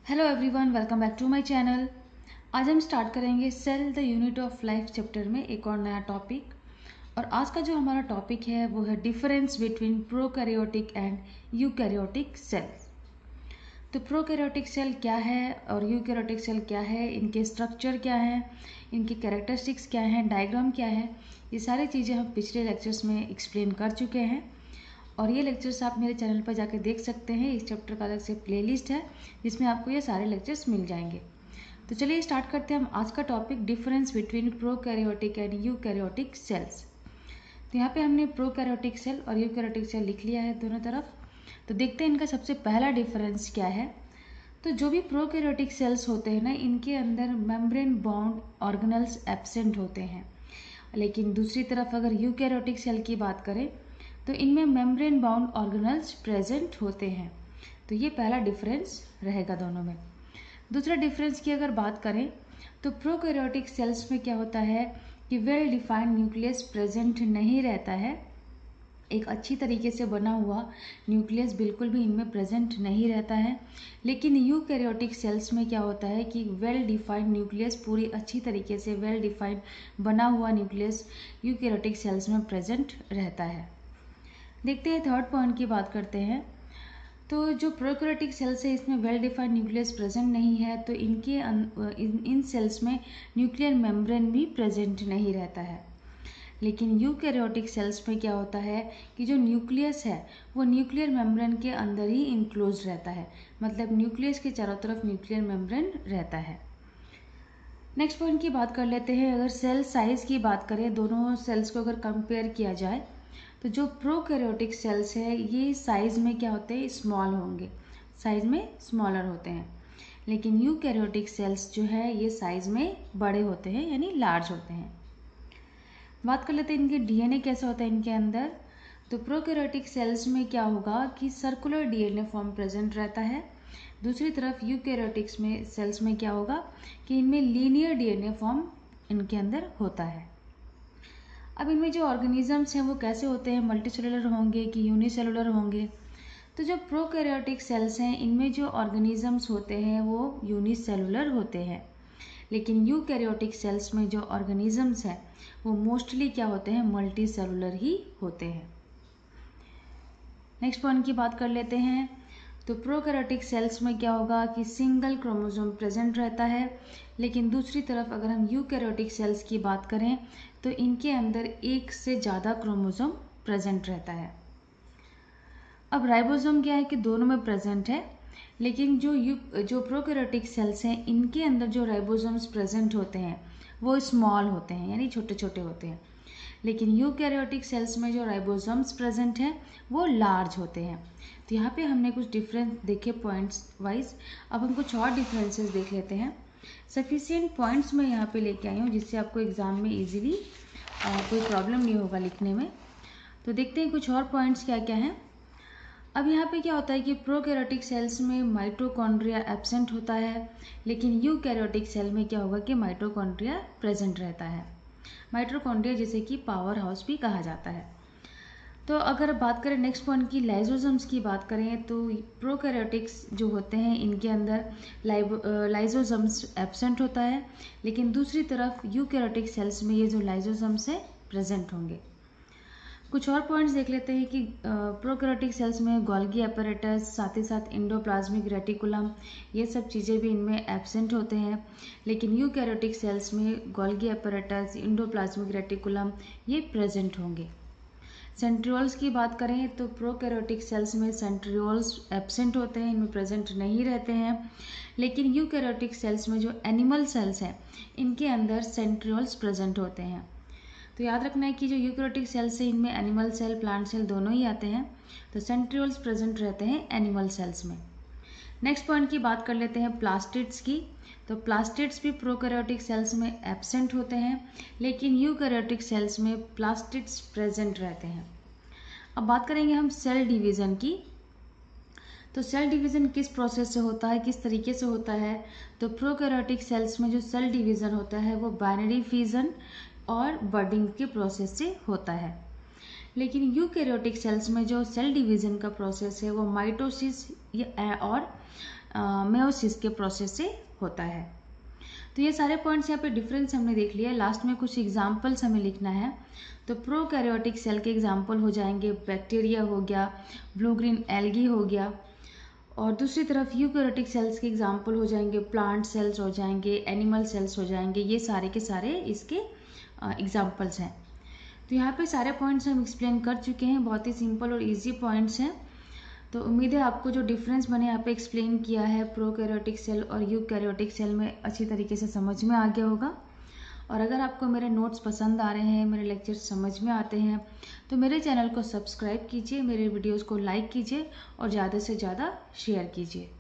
Hello everyone, welcome back to my channel. आज हम start करेंगे cell the unit of life chapter में एक और नया टॉपिक। और आज का जो हमारा टॉपिक है वो है difference between prokaryotic and eukaryotic cells. तो प्रोकैरियोटिक सेल क्या है और यूकैरियोटिक सेल क्या है, इनके स्ट्रक्चर क्या है, इनकी कैरेक्टरिस्टिक्स क्या हैं, डायग्राम क्या है, ये सारी चीज़ें हम पिछले लेक्चर्स में एक्सप्लेन कर चुके हैं। और ये लेक्चर्स आप मेरे चैनल पर जाकर देख सकते हैं। इस चैप्टर का अलग से प्लेलिस्ट है जिसमें आपको ये सारे लेक्चर्स मिल जाएंगे। तो चलिए स्टार्ट करते हैं हम आज का topic, difference between prokaryotic and eukaryotic cells. तो यहाँ पे हमने प्रोकैरियोटिक सेल और यूकैरियोटिक सेल लिख लिया है दोनों तरफ। तो देखते हैं इनका सबसे पहला डिफरेंस क्या है। तो जो भी प्रोकैरियोटिक सेल्स होते हैं ना, इनके अंदर मेम्ब्रेन बाउंड ऑर्गेनेल्स एब्सेंट होते हैं। लेकिन दूसरी तरफ अगर यूकैरियोटिक सेल की बात करें तो इनमें मेम्ब्रेन बाउंड ऑर्गेनेल्स प्रेजेंट होते हैं। तो ये पहला डिफरेंस रहेगा दोनों में। दूसरा डिफरेंस की अगर बात करें तो प्रोकैरियोटिक सेल्स में क्या होता है कि वेल डिफाइंड न्यूक्लियस प्रेजेंट नहीं रहता है। एक अच्छी तरीके से बना हुआ न्यूक्लियस बिल्कुल भी इनमें प्रेजेंट नहीं रहता है। लेकिन यूकैरियोटिक सेल्स में क्या होता है कि वेल डिफाइंड न्यूक्लियस, पूरी अच्छी तरीके से वेल डिफाइंड बना हुआ न्यूक्लियस यूकैरियोटिक सेल्स में प्रेजेंट रहता है। देखते हैं थर्ड पॉइंट की बात करते हैं। तो जो प्रोकैरियोटिक सेल्स है इसमें वेल डिफाइंड न्यूक्लियस प्रेजेंट नहीं है, तो इन सेल्स में न्यूक्लियर मेम्ब्रेन भी प्रेजेंट नहीं रहता है। लेकिन यूकैरियोटिक सेल्स में क्या होता है कि जो न्यूक्लियस है वो न्यूक्लियर मेम्ब्रेन के अंदर ही इंक्लोज रहता है, मतलब न्यूक्लियस के चारों तरफ न्यूक्लियर मेम्ब्रेन रहता है। नेक्स्ट पॉइंट की बात कर लेते हैं। अगर सेल साइज की बात करें, दोनों सेल्स को अगर कंपेयर किया जाए तो जो प्रोकैरियोटिक सेल्स है ये साइज में क्या होते हैं, स्मॉल होंगे, साइज में स्मॉलर होते हैं। लेकिन यूकैरियोटिक सेल्स जो है ये साइज में बड़े होते हैं, यानी लार्ज होते हैं। बात कर लेते हैं इनके डीएनए कैसा होता है इनके अंदर। तो प्रोकैरियोटिक सेल्स में क्या होगा कि सर्कुलर डीएनए फॉर्म प्रेजेंट रहता है। दूसरी तरफ यूकैरियोटिक्स में सेल्स में क्या होगा कि इनमें लीनियर डीएनए फॉर्म इनके अंदर होता है। अब इनमें जो ऑर्गेनिजम्स हैं वो कैसे होते हैं, मल्टीसेलुलर होंगे कि यूनिसेलुलर होंगे। तो जो प्रोकैरियोटिक सेल्स हैं इनमें जो ऑर्गेनिजम्स होते हैं वो यूनिसेलुलर होते हैं। लेकिन यूकैरियोटिक सेल्स में जो ऑर्गेनिजम्स हैं वो मोस्टली क्या होते हैं, मल्टीसेलुलर ही होते हैं। नेक्स्ट पॉइंट की बात कर लेते हैं। तो प्रोकैरियोटिक सेल्स में क्या होगा कि सिंगल क्रोमोसोम प्रेजेंट रहता है। लेकिन दूसरी तरफ अगर हम यूकैरियोटिक सेल्स की बात करें तो इनके अंदर एक से ज़्यादा क्रोमोसोम प्रेजेंट रहता है। अब राइबोसोम क्या है कि दोनों में प्रेजेंट है। लेकिन जो प्रोकैरियोटिक सेल्स हैं इनके अंदर जो राइबोसोम्स प्रेजेंट होते हैं वो स्मॉल होते हैं, यानी छोटे छोटे होते हैं। लेकिन यूकैरियोटिक सेल्स में जो राइबोसोम्स प्रेजेंट हैं वो लार्ज होते हैं। तो यहाँ पे हमने कुछ डिफरेंस देखे पॉइंट्स वाइज। अब हम कुछ और डिफरेंसेस देख लेते हैं। सफिशिएंट पॉइंट्स मैं यहाँ पे लेके आई हूँ जिससे आपको एग्जाम में इजीली कोई प्रॉब्लम नहीं होगा लिखने में। तो देखते हैं कुछ और पॉइंट्स क्या क्या हैं। अब यहाँ पे क्या होता है कि प्रोकैरियोटिक सेल्स में माइटोकॉन्ड्रिया एब्सेंट होता है। लेकिन यूकैरियोटिक सेल में क्या होगा कि माइटोकॉन्ड्रिया प्रेजेंट रहता है। माइटोकॉन्ड्रिया जिसे कि पावर हाउस भी कहा जाता है। तो अगर बात करें नेक्स्ट पॉइंट की, लाइजोसोम्स की बात करें तो प्रोकैरियोटिक्स जो होते हैं इनके अंदर लाइजोसोम्स एब्सेंट होता है। लेकिन दूसरी तरफ यूकैरियोटिक सेल्स में ये जो लाइजोसोम्स है प्रेजेंट होंगे। कुछ और पॉइंट्स देख लेते हैं कि प्रोकैरियोटिक सेल्स में गोल्गी apparatus, साथ ही साथ इंडोप्लाज्मिक रेटिकुलम, ये सब चीज़ें भी इनमें एब्सेंट होते हैं। लेकिन यूकैरियोटिक सेल्स में गोल्गी apparatus, इंडोप्लाज्मिक रेटिकुलम ये प्रेजेंट होंगे। सेंट्रियोल्स की बात करें तो प्रोकैरियोटिक सेल्स में सेंट्रियोल्स एब्सेंट होते हैं, इनमें प्रेजेंट नहीं रहते हैं। लेकिन यूकैरियोटिक सेल्स में जो एनिमल सेल्स हैं इनके अंदर सेंट्रियोल्स प्रेजेंट होते हैं। तो याद रखना है कि जो यूकैरियोटिक सेल्स है इनमें एनिमल सेल, प्लांट सेल दोनों ही आते हैं। तो सेंट्रियोल्स प्रेजेंट रहते हैं एनिमल सेल्स में। नेक्स्ट पॉइंट की बात कर लेते हैं प्लास्टिड्स की। तो प्लास्टिड्स भी प्रोकैरियोटिक सेल्स में एब्सेंट होते हैं। लेकिन यूकैरियोटिक सेल्स में प्लास्टिड्स प्रेजेंट रहते हैं। अब बात करेंगे हम सेल डिवीज़न की। तो सेल डिवीज़न किस प्रोसेस से होता है, किस तरीके से होता है। तो प्रोकैरियोटिक सेल्स में जो सेल डिवीज़न होता है वो बाइनरी फिजन और बडिंग के प्रोसेस से होता है। लेकिन यूकैरियोटिक सेल्स में जो सेल डिवीज़न का प्रोसेस है वो माइटोसिस और मेयोसिस के प्रोसेस से होता है। तो ये सारे पॉइंट्स यहाँ पे डिफरेंस हमने देख लिया है। लास्ट में कुछ एग्जाम्पल्स हमें लिखना है। तो प्रोकैरियोटिक सेल के एग्जाम्पल हो जाएंगे बैक्टीरिया हो गया, ब्लू ग्रीन एल्गी हो गया, और दूसरी तरफ यूकैरियोटिक सेल्स के एग्जाम्पल हो जाएंगे प्लांट सेल्स हो जाएंगे, एनिमल सेल्स हो जाएंगे। ये सारे के सारे इसके एग्जाम्पल्स हैं। तो यहाँ पे सारे पॉइंट्स हम एक्सप्लेन कर चुके हैं, बहुत ही सिंपल और इजी पॉइंट्स हैं। तो उम्मीद है आपको जो डिफरेंस मैंने यहाँ पे एक्सप्लेन किया है प्रोकैरियोटिक सेल और यूकैरियोटिक सेल में अच्छी तरीके से समझ में आ गया होगा। और अगर आपको मेरे नोट्स पसंद आ रहे हैं, मेरे लेक्चर्स समझ में आते हैं, तो मेरे चैनल को सब्सक्राइब कीजिए, मेरे वीडियोज़ को लाइक कीजिए और ज़्यादा से ज़्यादा शेयर कीजिए।